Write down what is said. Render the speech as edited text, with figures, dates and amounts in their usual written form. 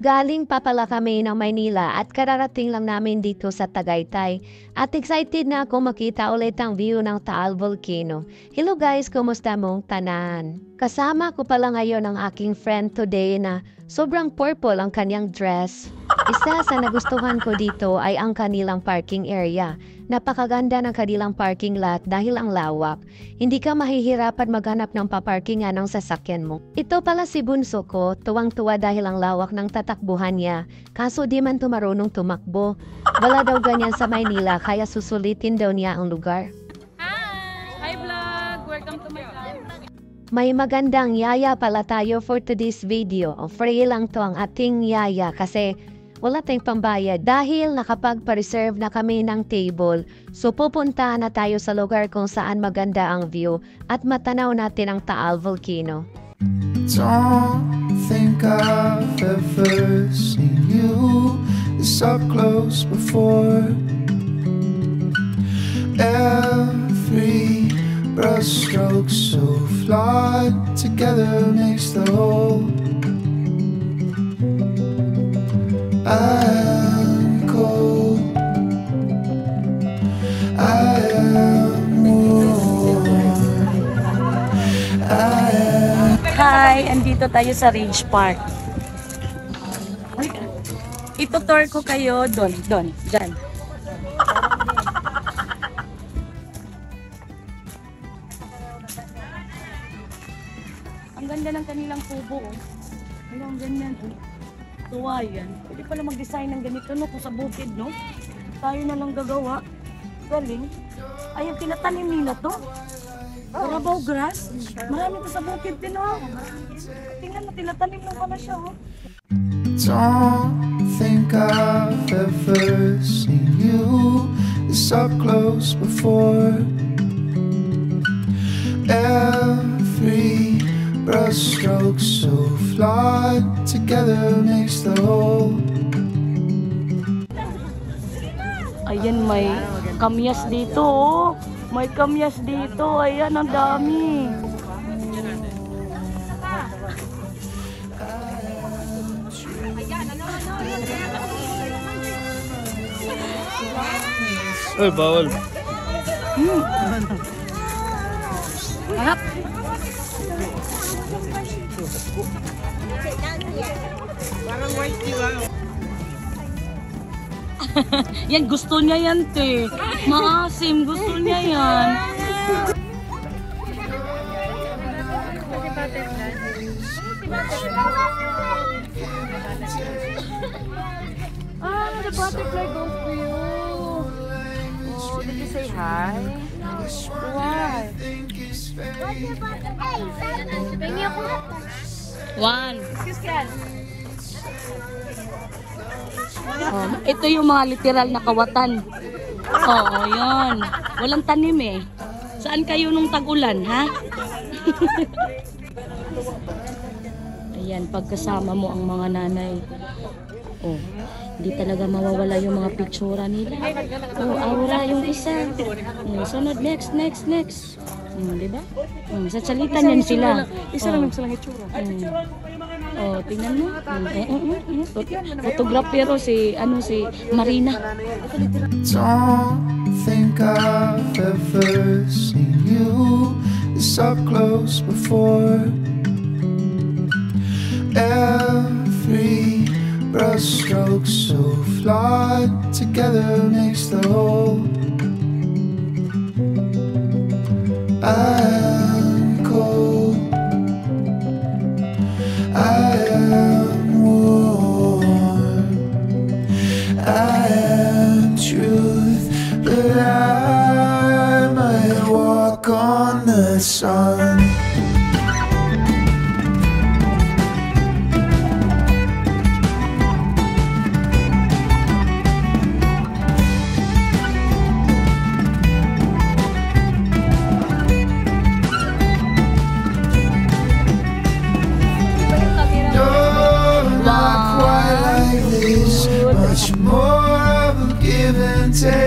Galing pa pala kami ng Maynila at kararating lang namin dito sa Tagaytay. At excited na ako makita ulit ang view ng Taal Volcano. Hello guys, kumusta mong tanan? Kasama ko pala ngayon ang aking friend today na sobrang purple ang kanyang dress. Isa sa nagustuhan ko dito ay ang kanilang parking area. Napakaganda ng kanilang parking lot dahil ang lawak. Hindi ka mahihirapan maghanap ng paparkingan ng sasakyan mo. Ito pala si bunso ko, tuwang-tuwa dahil ang lawak ng tatakbuhan niya. Kaso di man marunong tumakbo. Wala daw ganyan sa Maynila kaya susulitin daw niya ang lugar. Hi vlog! Welcome to my vlog. May magandang yaya pala tayo for today's video. Free lang to ang ating yaya kasi wala tayong pambayad dahil nakapag-reserve na kami ng table. So pupunta na tayo sa lugar kung saan maganda ang view at matanaw natin ang Taal Volcano. Don't think I've ever seen you this up close before. Every brushstroke so flawed together makes the whole. I'm cold, I am warm, Hi! Andito tayo sa Ridge Park. Ito-tour ko kayo dyan. Ang ganda ng kanilang kubo. Ang ganyan. Tuwa yan. Pwede pala mag-design ng ganito, no? Kung sa bukid, no? Tayo na lang gagawa. Galing. Ay, ang tinatanim nila to. Carabao grass. Marami to sa bukid din, no? Tingnan mo, tinatanim lang pala siya, oh. Don't think I've ever seen you this up close before. Every brushstroke so flawed together makes the whole. Ayan, may kamyas dito, oh. May kamyas dito. Ayan, ang dami. Ay, bawal. Harap. Parang white, di ba? Yan, gusto niya yan, te. Maasim, gusto niya yan. The butterfly goes for you. Oh, did you say hi? Why? One. Excuse me. Ito yung mga literal na kawatan. Oo, yun. Walang tanim eh. Saan kayo nung tag-ulan, ha? Ayan, pagkasama mo ang mga nanay. Oh, hindi talaga mawawala yung mga pictura nila. Oh, aura yung isa. Sunod, next. Diba? Sasalitan yan sila. Isa lang silang itsura. Oh, tingnan mo. Photographer si Marina. Don't think I've ever seen you this up close before. Every brushstroke so flawed together makes the whole. I'm cold, I am warm, I am truth, but I might walk on the sun. Much more of a give and take.